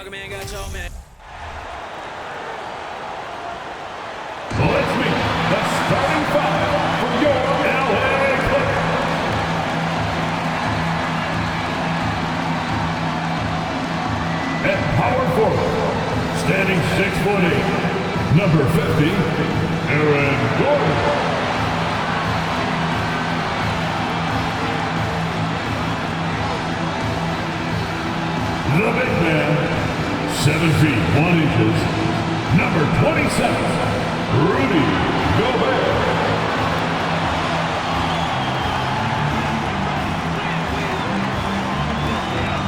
Motherfucker, man, got y'all, man. Let's meet the starting five from your LA Clippers. At power forward, standing 6'8", number 50, Aaron Gordon. The big man, 7 feet 1 inches, number 27, Rudy Gobert.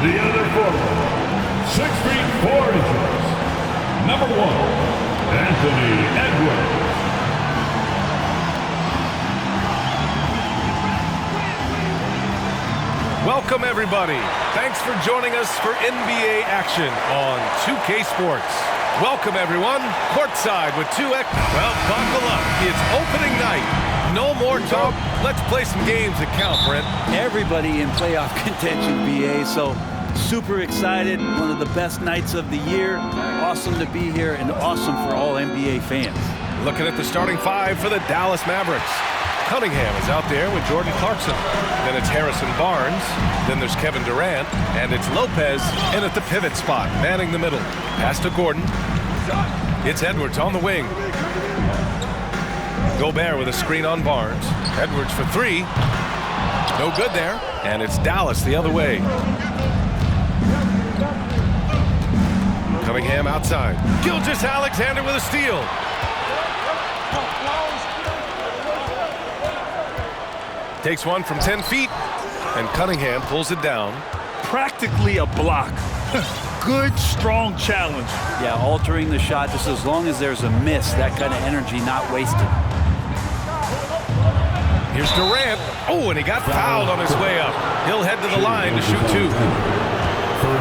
The other forward, 6 feet 4 inches, number 1, Anthony Edwards. Welcome, everybody. Thanks for joining us for NBA action on 2K Sports. Welcome, everyone. Courtside with 2X. Well, buckle up. It's opening night. No more talk. Let's play some games that count, Brent. Everybody in playoff contention, BA, so super excited. One of the best nights of the year. Awesome to be here and awesome for all NBA fans. Looking at the starting five for the Dallas Mavericks. Cunningham is out there with Jordan Clarkson. Then it's Harrison Barnes. Then there's Kevin Durant. And it's Lopez in at the pivot spot, manning the middle. Pass to Gordon. It's Edwards on the wing. Gobert with a screen on Barnes. Edwards for three. No good there. And it's Dallas the other way. Cunningham outside. Gilgeous-Alexander with a steal. Takes one from 10 feet, and Cunningham pulls it down. Practically a block. Good, strong challenge. Yeah, altering the shot just as long as there's a miss, that kind of energy not wasted. Here's Durant. Oh, and he got fouled on his way up. He'll head to the line to shoot two.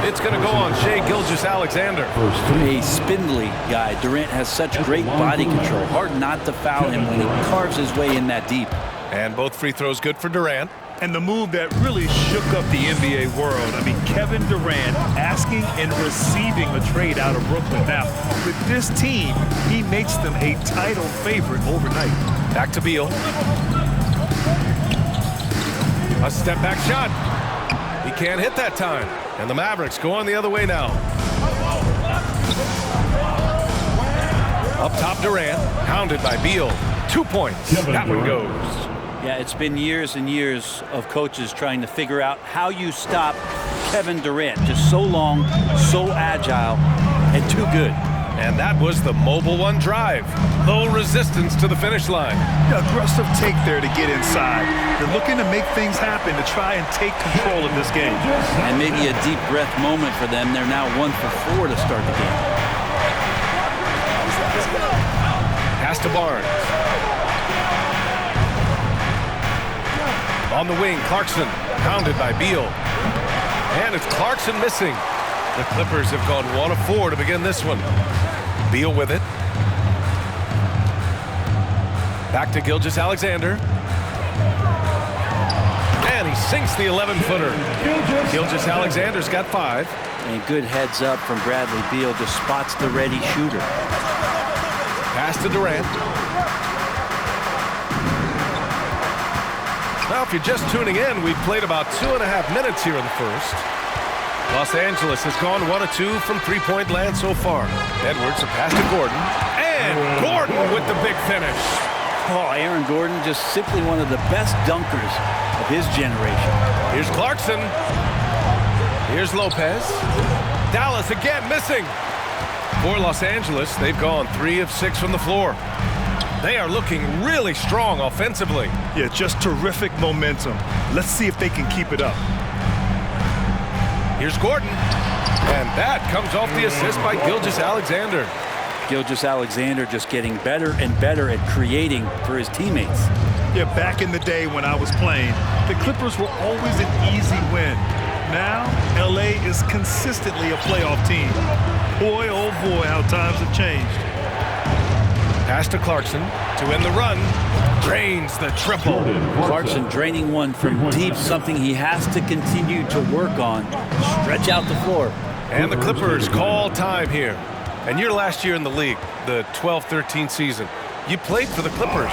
It's going to go on Shai Gilgeous-Alexander. A spindly guy. Durant has such great body control. Hard not to foul him when he carves his way in that deep. And both free throws good for Durant. And the move that really shook up the NBA world. I mean, Kevin Durant asking and receiving a trade out of Brooklyn. Now, with this team, he makes them a title favorite overnight. Back to Beal. A step-back shot. He can't hit that time. And the Mavericks go on the other way now. Up top, Durant. Hounded by Beal. 2 points. That one goes. Yeah, it's been years and years of coaches trying to figure out how you stop Kevin Durant. Just so long, so agile, and too good. And that was the mobile one drive. Low resistance to the finish line. Aggressive take there to get inside. They're looking to make things happen to try and take control of this game. And maybe a deep breath moment for them. They're now 1 for 4 to start the game. Pass to Barnes. On the wing, Clarkson, pounded by Beal. And it's Clarkson missing. The Clippers have gone 1 of 4 to begin this one. Beal with it. Back to Gilgeous-Alexander. And he sinks the 11-footer. Gilgeous-Alexander's got 5. And good heads up from Bradley Beal, just spots the ready shooter. Pass to Durant. Now, if you're just tuning in, we've played about 2.5 minutes here in the first. Los Angeles has gone 1 of 2 from three-point land so far. Edwards, a pass to Gordon. And Gordon with the big finish. Oh, Aaron Gordon, just simply one of the best dunkers of his generation. Here's Clarkson. Here's Lopez. Dallas again missing. For Los Angeles, they've gone 3 of 6 from the floor. They are looking really strong offensively. Yeah, just terrific momentum. Let's see if they can keep it up. Here's Gordon. And that comes off the assist by Gilgeous-Alexander. Gilgeous-Alexander just getting better and better at creating for his teammates. Yeah, back in the day when I was playing, the Clippers were always an easy win. Now, LA is consistently a playoff team. Boy, oh boy, how times have changed. Pass to Clarkson to end the run. Drains the triple. Clarkson draining one from deep, something he has to continue to work on. Stretch out the floor. And the Clippers call time here. And your last year in the league, the 12-13 season, you played for the Clippers.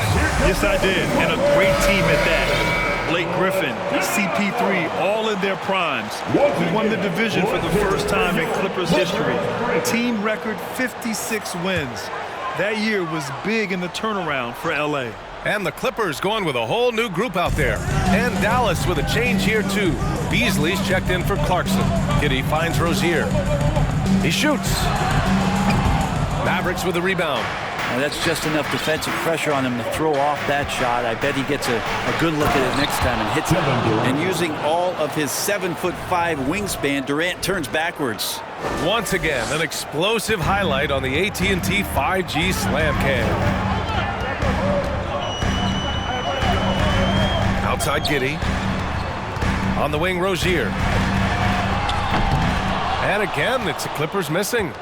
Yes, I did, and a great team at that. Blake Griffin, CP3, all in their primes. We won the division for the first time in Clippers history. Team record 56 wins. That year was big in the turnaround for LA. And the Clippers going with a whole new group out there. And Dallas with a change here too. Beasley's checked in for Clarkson. Giddey finds Rozier. He shoots. Mavericks with the rebound. Now that's just enough defensive pressure on him to throw off that shot. I bet he gets a good look at it next time and hits it. And using all of his 7'5" wingspan, Durant turns backwards. Once again, an explosive highlight on the AT&T 5G Slam Cam. Outside Giddey. On the wing, Rozier. And again, it's the Clippers missing.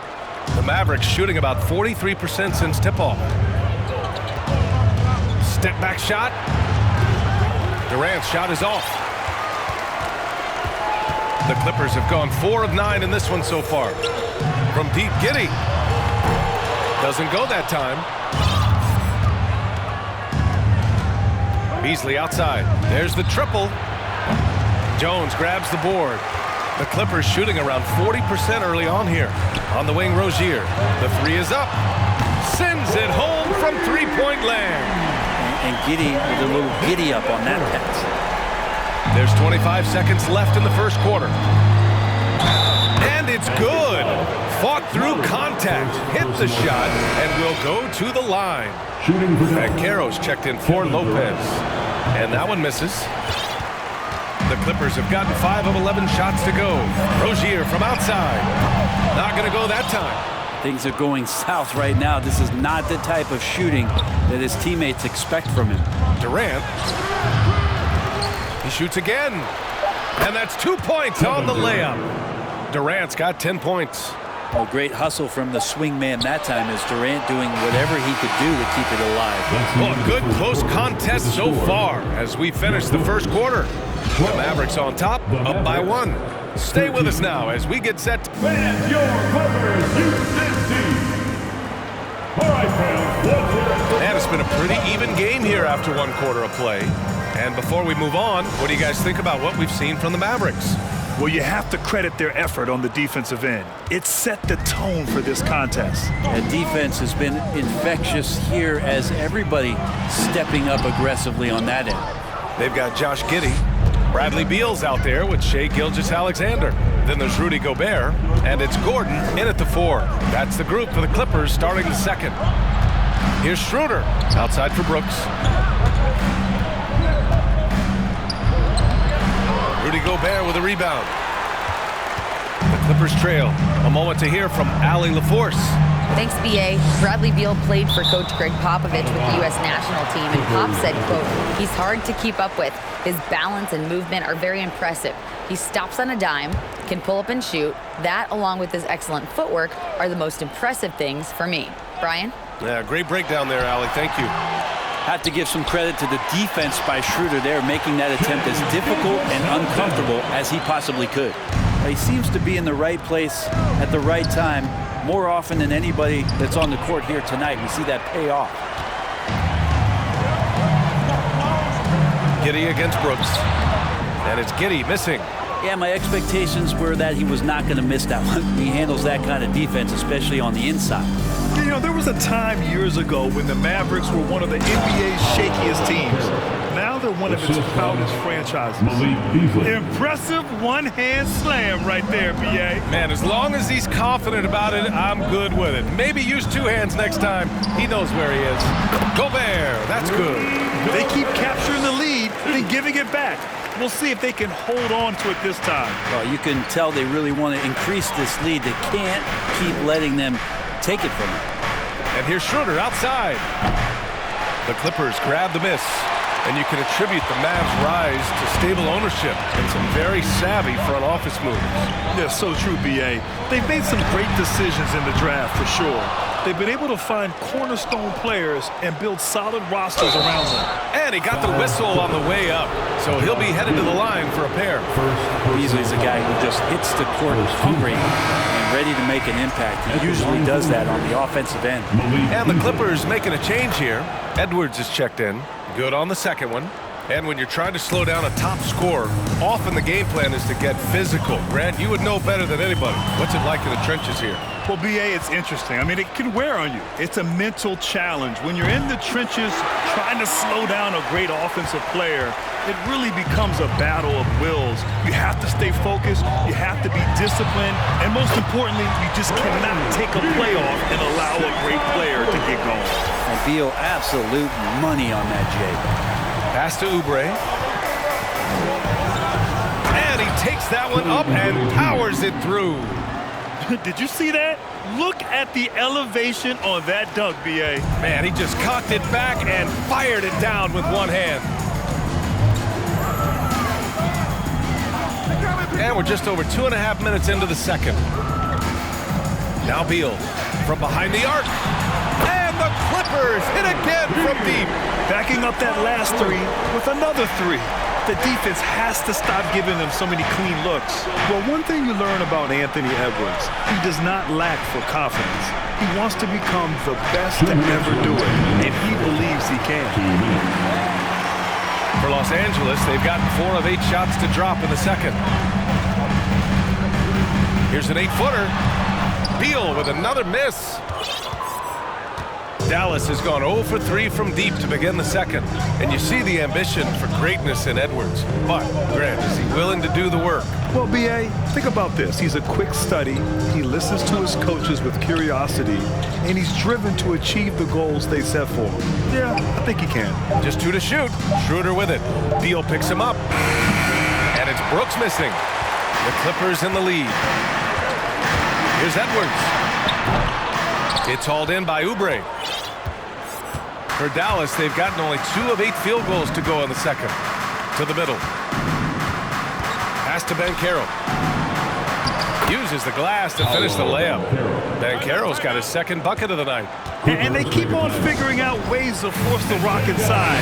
The Mavericks shooting about 43% since tip-off. Step back shot. Durant's shot is off. The Clippers have gone 4 of 9 in this one so far. From deep, Giddey. Doesn't go that time. Beasley outside. There's the triple. Jones grabs the board. The Clippers shooting around 40% early on here. On the wing, Rozier. The three is up. Sends it home from three-point land. And Giddey with a little giddy up on that pass. There's 25 seconds left in the first quarter. And it's good. Fought through contact. Hit the shot and will go to the line. And Caro's checked in for Lopez. And that one misses. The Clippers have gotten 5 of 11 shots to go. Rozier from outside. Not going to go that time. Things are going south right now. This is not the type of shooting that his teammates expect from him. Durant. He shoots again. And that's 2 points on the layup. Durant's got 10 points. A great hustle from the swing man that time as Durant doing whatever he could do to keep it alive. Well, a good close contest so far as we finish the first quarter. The Mavericks on top, up by 1. Stay with us now as we get set. And your Clippers Houston team. All right, fans, let's hear it. And it's been a pretty even game here after 1 quarter of play. And before we move on, what do you guys think about what we've seen from the Mavericks? Well, you have to credit their effort on the defensive end. It set the tone for this contest. And defense has been infectious here as everybody stepping up aggressively on that end. They've got Josh Giddey. Bradley Beal's out there with Shai Gilgeous-Alexander. Then there's Rudy Gobert, and it's Gordon in at the 4. That's the group for the Clippers starting the second. Here's Schroeder outside for Brooks. Rudy Gobert with a rebound. The Clippers trail. A moment to hear from Allie LaForce. Thanks, B.A. Bradley Beal played for Coach Greg Popovich with the U.S. national team, and Pop said, quote, he's hard to keep up with. His balance and movement are very impressive. He stops on a dime, can pull up and shoot. That, along with his excellent footwork, are the most impressive things for me. Brian? Yeah, great breakdown there, Allie. Thank you. Have to give some credit to the defense by Schroeder there, making that attempt as difficult and uncomfortable as he possibly could. He seems to be in the right place at the right time more often than anybody that's on the court here tonight. We see that pay off. Giddey against Brooks. And it's Giddey missing. Yeah, my expectations were that he was not going to miss that one. He handles that kind of defense, especially on the inside. You know, there was a time years ago when the Mavericks were one of the NBA's shakiest teams. Now they're one of its proudest franchises. Impressive one-hand slam right there, B.A. Man, as long as he's confident about it, I'm good with it. Maybe use 2 hands next time. He knows where he is. Gobert, that's good. They keep capturing the lead, then giving it back. We'll see if they can hold on to it this time. Well, you can tell they really want to increase this lead. They can't keep letting them take it from them. And here's Schroeder outside. The Clippers grab the miss. And you can attribute the Mavs' rise to stable ownership and some very savvy front office moves. Yeah, so true, B.A. They've made some great decisions in the draft, for sure. They've been able to find cornerstone players and build solid rosters around them. And he got the whistle on the way up, so he'll be headed to the line for a pair. Beasley's a guy who just hits the court hungry and ready to make an impact. He usually does that on the offensive end. And the Clippers making a change here. Edwards is checked in. Good on the second one. And when you're trying to slow down a top scorer, often the game plan is to get physical. Grant, you would know better than anybody. What's it like in the trenches here? Well, B.A., it's interesting. I mean, it can wear on you. It's a mental challenge. When you're in the trenches trying to slow down a great offensive player, it really becomes a battle of wills. You have to stay focused. You have to be disciplined. And most importantly, you just cannot take a play off and allow a great player to get going. And Beal, absolute money on that, Jay. Pass to Oubre. And he takes that one up and powers it through. Did you see that? Look at the elevation on that dunk, B.A. Man, he just cocked it back and fired it down with one hand. And we're just over 2.5 minutes into the second. Now Beal from behind the arc. And the Clippers hit again from deep. Backing up that last three with another three. The defense has to stop giving them so many clean looks. Well, one thing you learn about Anthony Edwards, he does not lack for confidence. He wants to become the best to ever do it, and he believes he can. For Los Angeles, they've gotten 4 of 8 shots to drop in the second. Here's an 8-footer. Beal with another miss. Dallas has gone 0 for 3 from deep to begin the second. And you see the ambition for greatness in Edwards. But, Grant, is he willing to do the work? Well, B.A., think about this. He's a quick study. He listens to his coaches with curiosity, and he's driven to achieve the goals they set for him. Yeah, I think he can. Just 2 to shoot. Schroeder with it. Beal picks him up. And it's Brooks missing. The Clippers in the lead. Here's Edwards. It's hauled in by Oubre. For Dallas, they've gotten only 2 of 8 field goals to go in the second. To the middle. Pass to Banchero. Uses the glass to finish the layup. Banchero's got his second bucket of the night. And they keep on figuring out ways to force the rock inside.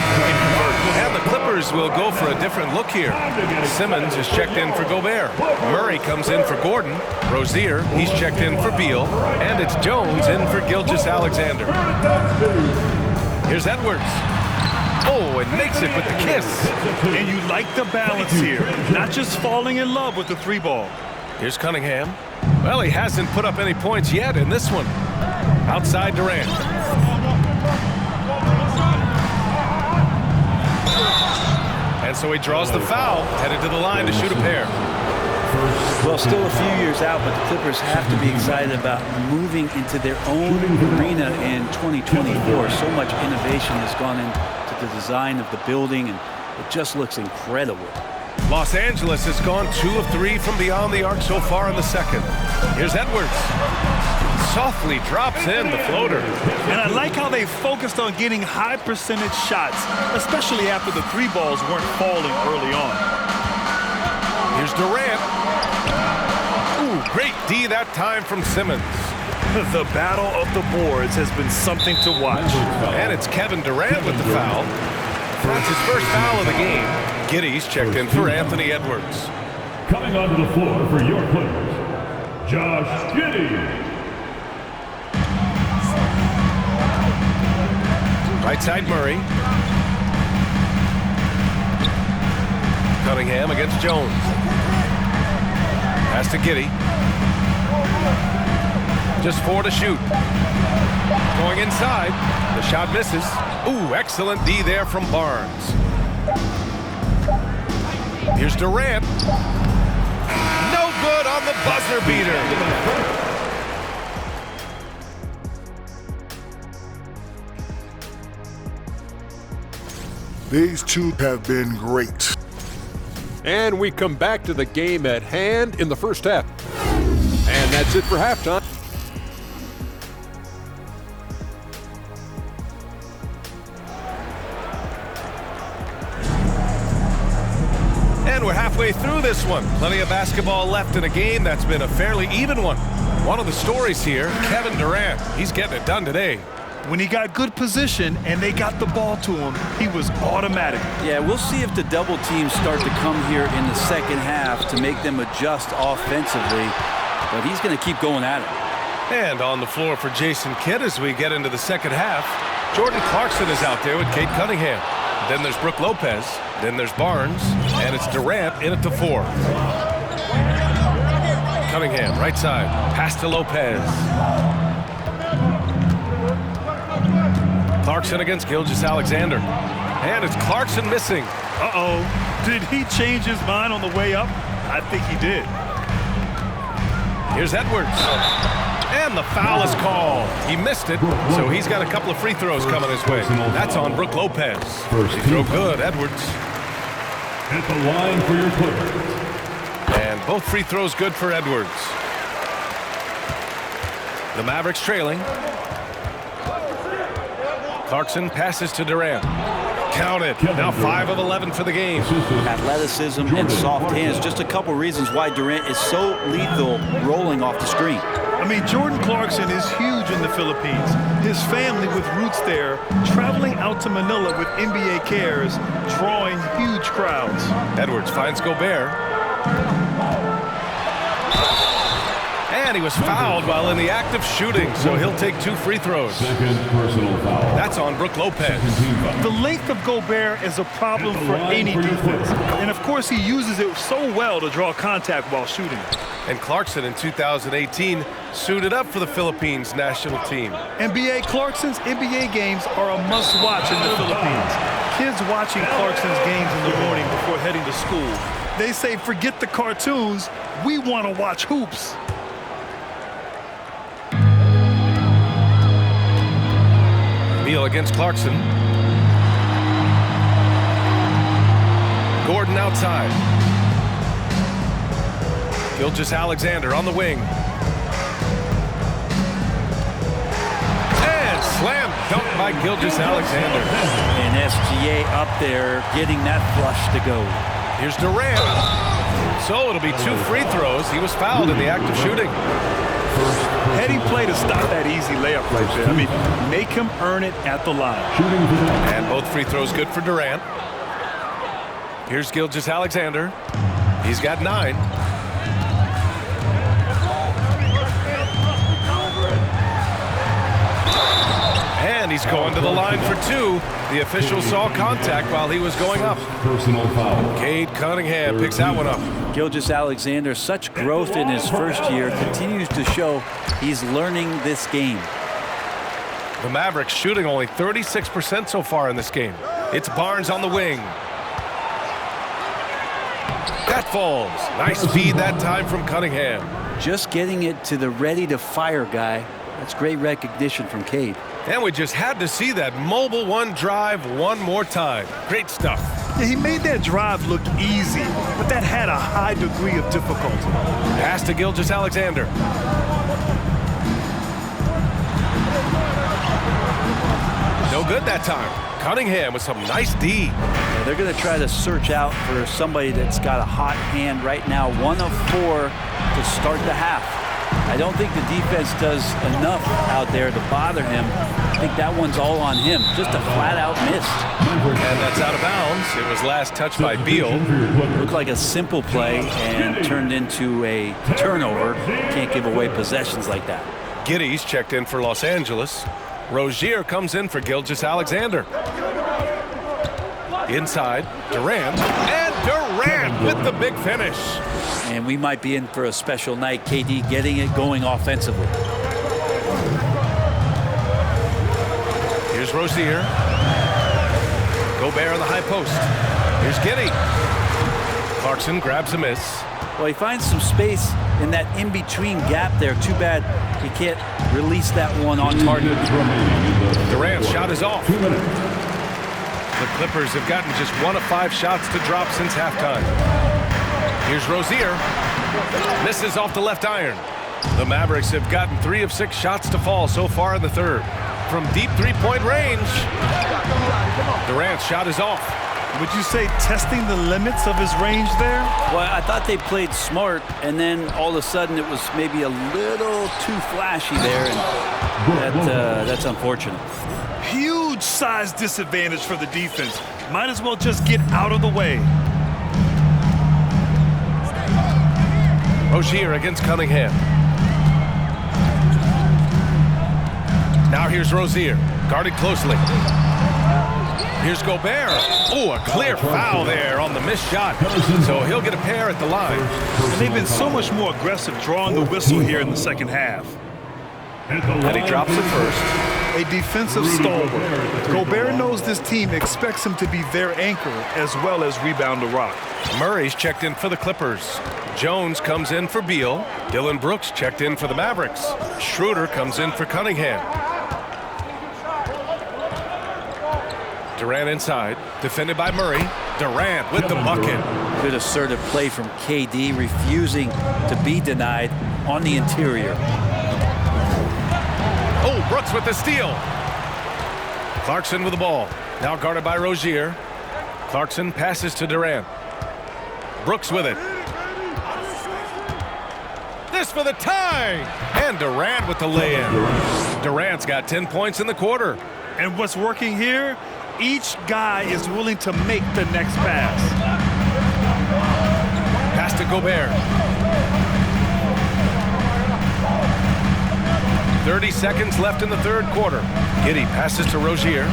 And the Clippers will go for a different look here. Simmons is checked in for Gobert. Murray comes in for Gordon. Rozier, he's checked in for Beal. And it's Jones in for Gilgeous-Alexander. Here's Edwards. Oh, and makes it with the kiss. And you like the balance here. Not just falling in love with the 3-ball. Here's Cunningham. Well, he hasn't put up any points yet in this one. Outside Durant. And so he draws the foul, headed to the line to shoot a pair. Well, still a few years out, but the Clippers have to be excited about moving into their own arena in 2024. So much innovation has gone into the design of the building, and it just looks incredible. Los Angeles has gone 2 of 3 from beyond the arc so far in the second. Here's Edwards. Softly drops in the floater. And I like how they focused on getting high percentage shots, especially after the 3 balls weren't falling early on. Here's Durant. Ooh, great D that time from Simmons. The battle of the boards has been something to watch. And it's Kevin Durant with the foul. That's his first foul of the game. Giddey's checked in for Anthony Edwards. Coming onto the floor for your Clippers, Josh Giddey. Right side Murray. Cunningham against Jones. Pass to Giddey. Just 4 to shoot. Going inside. The shot misses. Ooh, excellent D there from Barnes. Here's Durant. No good on the buzzer beater. These two have been great. And we come back to the game at hand in the first half. And that's it for halftime. And we're halfway through this one. Plenty of basketball left in a game that's been a fairly even one. One of the stories here, Kevin Durant. He's getting it done today. When he got good position and they got the ball to him, he was automatic. Yeah, we'll see if the double teams start to come here in the second half to make them adjust offensively. But he's going to keep going at it. And on the floor for Jason Kidd as we get into the second half, Jordan Clarkson is out there with Cade Cunningham. Then there's Brook Lopez. Then there's Barnes. And it's Durant in at the 4. Cunningham, right side. Pass to Lopez. Clarkson against Gilgeous-Alexander. And it's Clarkson missing. Uh-oh. Did he change his mind on the way up? I think he did. Here's Edwards. And the foul is called. He missed it, so he's got a couple of free throws coming his way. That's on Brook Lopez. He threw good, Edwards. At the line for your Clippers. And both free throws good for Edwards. The Mavericks trailing. Clarkson passes to Durant. Count it. Now 5 of 11 for the game. Athleticism and soft hands. Just a couple reasons why Durant is so lethal rolling off the screen. I mean, Jordan Clarkson is huge in the Philippines. His family with roots there, traveling out to Manila with NBA cares, drawing huge crowds. Edwards finds Gobert. And he was fouled while in the act of shooting, so he'll take 2 free throws. Second personal foul. That's on Brook Lopez. The length of Gobert is a problem for any defense. And of course, he uses it so well to draw contact while shooting. And Clarkson in 2018 suited up for the Philippines national team. NBA Clarkson's NBA games are a must-watch in the Philippines. Kids watching Clarkson's games in the morning before heading to school. They say, forget the cartoons, we want to watch hoops. Beal against Clarkson. Gordon outside. Gilgeous-Alexander on the wing. And slam dunk by Gilgeous-Alexander. And SGA up there getting that flush to go. Here's Durant. So it'll be 2 free throws. He was fouled in the act of shooting. Heady play to stop that easy layup right there. I mean, make him earn it at the line. And both free throws good for Durant. Here's Gilgeous-Alexander. He's got 9. And he's going to the line for 2. The official saw contact while he was going up. Personal foul. Cade Cunningham picks that one up. Gilgeous-Alexander, such growth in his first year, continues to show he's learning this game. The Mavericks shooting only 36% so far in this game. It's Barnes on the wing. That falls. Nice feed that time from Cunningham. Just getting it to the ready-to-fire guy. That's great recognition from Cade. And we just had to see that mobile one drive one more time. Great stuff. Yeah, he made that drive look easy, but that had a high degree of difficulty. Pass to Gilgeous-Alexander. No good that time. Cunningham with some nice D. Yeah, they're going to try to search out for somebody that's got a hot hand right now. 1 of 4 to start the half. I don't think the defense does enough out there to bother him. I think that one's all on him. Just a flat-out miss. And that's out of bounds. It was last touched by Beal. Looked like a simple play and turned into a turnover. Can't give away possessions like that. Giddey's checked in for Los Angeles. Rozier comes in for Gilgeous-Alexander. Inside, Durant. And Durant with the big finish. And we might be in for a special night. KD getting it going offensively. Here's Rozier. Gobert on the high post. Here's Giddey. Clarkson grabs a miss. Well, he finds some space in that in-between gap there. Too bad he can't release that one on target. Durant's shot is off. The Clippers have gotten just 1 of 5 shots to drop since halftime. Here's Rozier. Misses off the left iron. The Mavericks have gotten 3 of 6 shots to fall so far in the third. From deep 3-point range, Durant's shot is off. Would you say testing the limits of his range there? Well, I thought they played smart, and then all of a sudden it was maybe a little too flashy there, and that's unfortunate. Huge size disadvantage for the defense. Might as well just get out of the way. Rozier against Cunningham. Now here's Rozier, guarded closely. Here's Gobert. Oh, a clear foul there on the missed shot. So he'll get a pair at the line. And they've been so much more aggressive drawing the whistle here in the second half. And he drops it first. A defensive stalwart. Gobert knows this team expects him to be their anchor as well as rebound the rock. Murray's checked in for the Clippers. Jones comes in for Beal. Dillon Brooks checked in for the Mavericks. Schroeder comes in for Cunningham. Durant inside, defended by Murray. Durant with the bucket. Good assertive play from KD, refusing to be denied on the interior. Oh, Brooks with the steal. Clarkson with the ball. Now guarded by Rozier. Clarkson passes to Durant. Brooks with it. This for the tie. And Durant with the lay-in. Durant's got 10 points in the quarter. And what's working here? Each guy is willing to make the next pass. Pass to Gobert. 30 seconds left in the third quarter. Giddey passes to Rozier.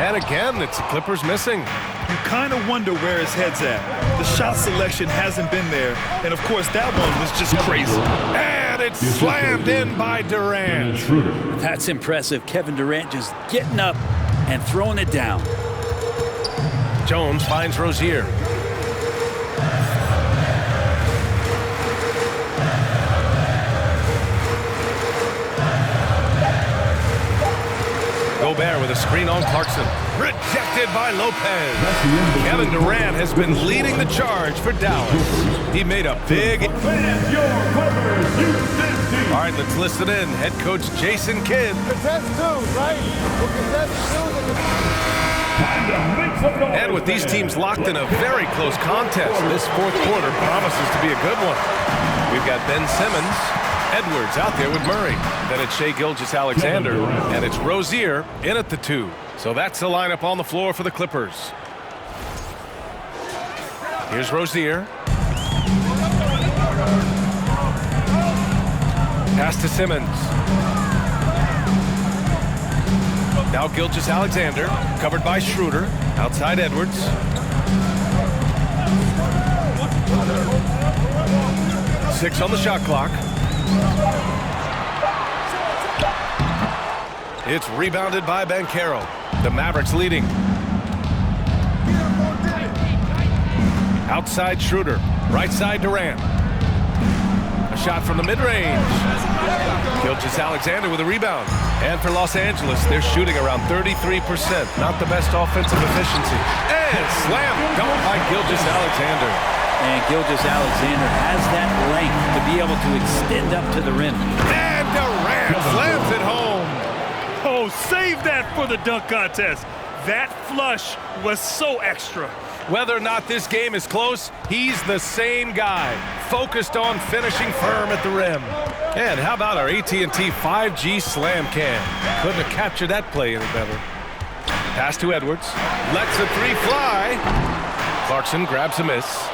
And again, it's the Clippers missing. You kind of wonder where his head's at. The shot selection hasn't been there. And, of course, that one was just crazy. And it's slammed in by Durant. That's impressive. Kevin Durant just getting up and throwing it down. Jones finds Rozier. Gobert with a screen on Clarkson. Rejected by Lopez. Kevin Durant has been leading the charge for Dallas. He made a big... All right, let's listen in. Head coach Jason Kidd. And with these teams locked in a very close contest, this fourth quarter promises to be a good one. We've got Ben Simmons, Edwards out there with Murray. Then it's Shai Gilgeous-Alexander, and it's Rozier in at the 2. So that's the lineup on the floor for the Clippers. Here's Rozier. Pass to Simmons. Now Gilgeous-Alexander, covered by Schroeder. Outside Edwards. Six on the shot clock. It's rebounded by Banchero. The Mavericks leading. Outside Schroeder. Right side Durant. A shot from the mid-range. Gilgeous-Alexander with a rebound. And for Los Angeles, they're shooting around 33%. Not the best offensive efficiency. And slam dunk by Gilgeous-Alexander. And Gilgeous-Alexander has that length to be able to extend up to the rim. And Durant slams it home. Oh, save that for the dunk contest. That flush was so extra. Whether or not this game is close, he's the same guy, focused on finishing firm at the rim. And how about our AT&T 5G slam cam? Couldn't have captured that play any better. Pass to Edwards. Lets a three fly. Clarkson grabs a miss.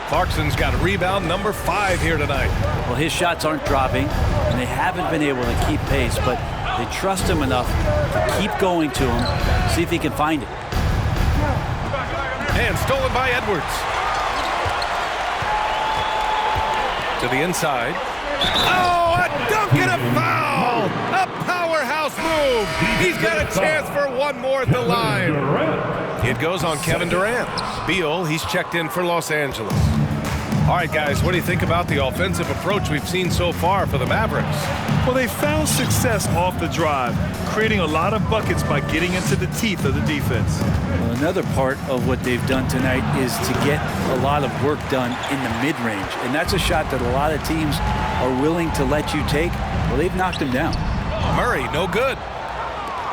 Clarkson's got rebound number 5 here tonight. Well, his shots aren't dropping, and they haven't been able to keep pace, but they trust him enough to keep going to him, see if he can find it. And stolen by Edwards. To the inside. Oh, a dunk and a foul! A powerhouse move! He's got a chance for one more at the line. It goes on Kevin Durant. Beal, he's checked in for Los Angeles. All right, guys, what do you think about the offensive approach we've seen so far for the Mavericks? Well, they found success off the drive, creating a lot of buckets by getting into the teeth of the defense. Well, another part of what they've done tonight is to get a lot of work done in the mid-range, and that's a shot that a lot of teams are willing to let you take. Well, they've knocked him down. Murray, no good.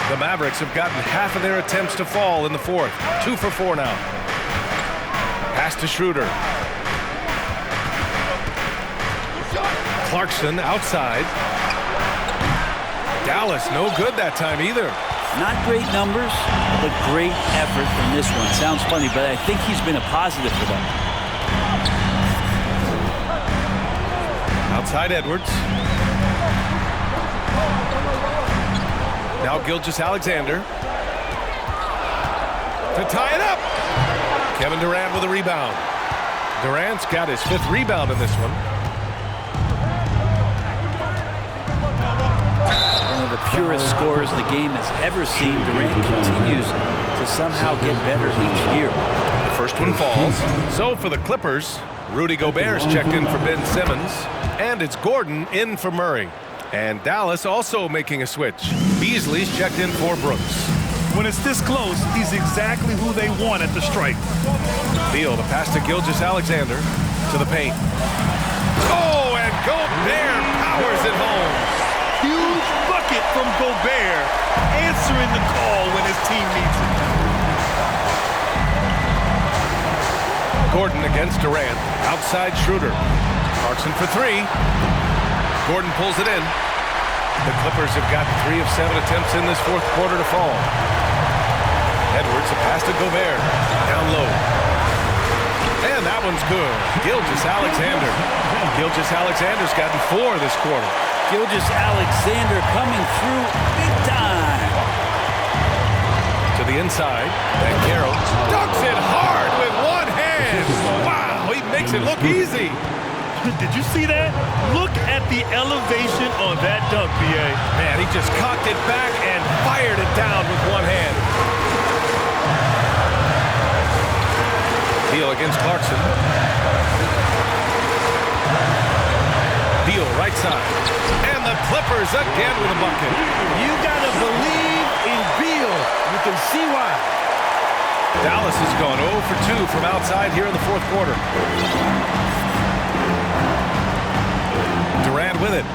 The Mavericks have gotten half of their attempts to fall in the fourth. 2 for 4 now. Pass to Schroeder. Clarkson outside. Dallas no good that time either. Not great numbers, but great effort in this one. Sounds funny, but I think he's been a positive for them. Outside Edwards. Now Gilgeous-Alexander to tie it up. Kevin Durant with a rebound. Durant's got his 5th rebound in this one. One of the purest scorers the game has ever seen. Durant continues to somehow get better each year. The first one falls. So for the Clippers, Rudy Gobert's checked in for Ben Simmons, and it's Gordon in for Murray. And Dallas also making a switch. Beasley's checked in for Brooks. When it's this close, he's exactly who they want at the stripe. Beal, the pass to Gilgeous-Alexander to the paint. Oh, and Gobert powers it home. Huge bucket from Gobert, answering the call when his team needs it. Gordon against Durant. Outside Schroeder. Clarkson for 3. Gordon pulls it in. The Clippers have got 3 of 7 attempts in this fourth quarter to fall. Edwards, a pass to Gobert. Down low. And that one's good. Gilgeous-Alexander. Gilgeous-Alexander's gotten 4 this quarter. Gilgeous-Alexander coming through big time. To the inside. And Carroll dunks it hard with one hand. Wow, he makes it look easy. Did you see that? Look at the elevation on that dunk, B.A. Man, he just cocked it back and fired it down with one hand. Beal against Clarkson. Beal right side. And the Clippers again with a bucket. You gotta believe in Beal. You can see why. Dallas has gone 0 for 2 from outside here in the fourth quarter. Durant with it.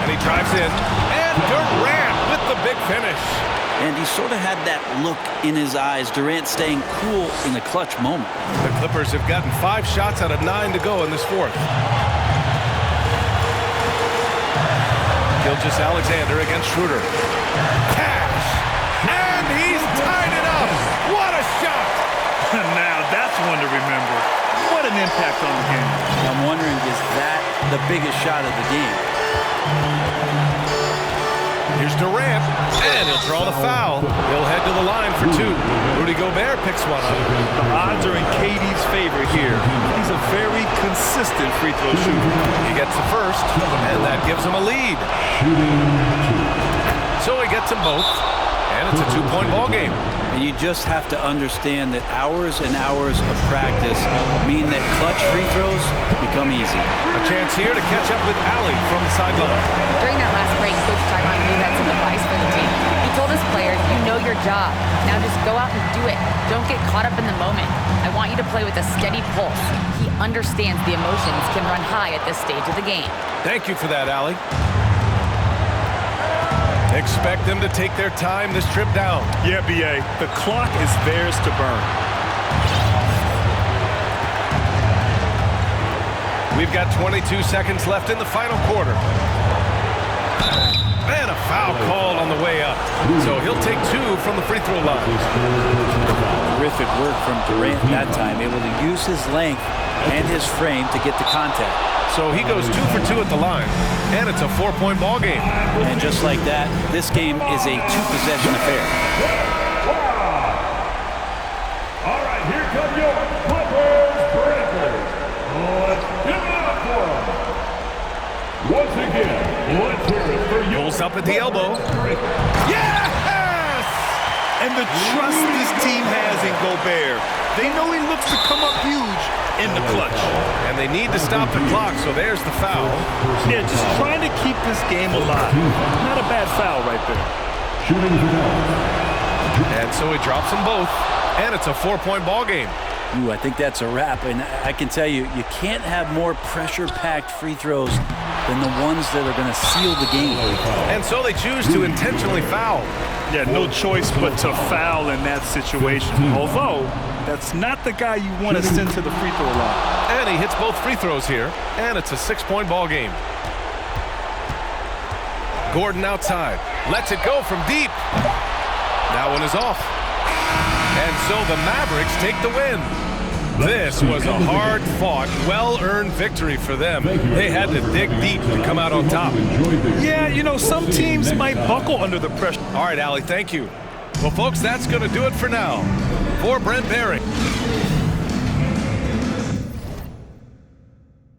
And he drives in. And Durant with the big finish. And he sort of had that look in his eyes. Durant staying cool in a clutch moment. The Clippers have gotten 5 shots out of 9 to go in this fourth. Gilgeous-Alexander against Schroeder. Cash! And he's tied it up! What a shot! Now that's one to remember. What an impact on the game. I'm wondering, is that the biggest shot of the game? Here's Durant, and he'll draw the foul. He'll head to the line for 2. Rudy Gobert picks one up. The odds are in KD's favor here. He's a very consistent free throw shooter. He gets the first, and that gives him a lead. So he gets them both, and it's a 2-point ball game. And you just have to understand that hours and hours of practice mean that clutch free throws become easy. A chance here to catch up with Allie from the sideline. During that last break, Coach Tyrone knew had some advice for the team. He told his players, you know your job. Now just go out and do it. Don't get caught up in the moment. I want you to play with a steady pulse. He understands the emotions can run high at this stage of the game. Thank you for that, Allie. Expect them to take their time this trip down. Yeah, B.A. The clock is theirs to burn. We've got 22 seconds left in the final quarter. And a foul called on the way up. So he'll take 2 from the free throw line. Terrific work from Durant that time, able to use his length and his frame to get the contact. So he goes 2 for 2 at the line, and it's a 4-point ball game. And just like that, this game is a 2-possession affair. All right, here come your Clippers breakers. Let's give it up for them. Once again, let's hear it for you. Pulls up at the elbow. Yes! And the trust this team has in Gobert. They know he looks to come up huge in the clutch. And they need to stop the clock, so there's the foul. Yeah, just trying to keep this game alive. Not a bad foul right there. And so he drops them both, and it's a 4-point ball game. I think that's a wrap. And I can tell you, you can't have more pressure-packed free throws than the ones that are going to seal the game. And so they choose to intentionally foul. Yeah, no choice but to foul in that situation. Although, that's not the guy you want to send to the free throw line. And he hits both free throws here, and it's a 6-point ball game. Gordon outside, lets it go from deep. That one is off. And so the Mavericks take the win. This was a hard-fought, well-earned victory for them. They had to dig deep to come out on top. Yeah, you know, some teams might buckle under the pressure. All right, Allie, thank you. Well, folks, that's going to do it for now. For Brent Barry,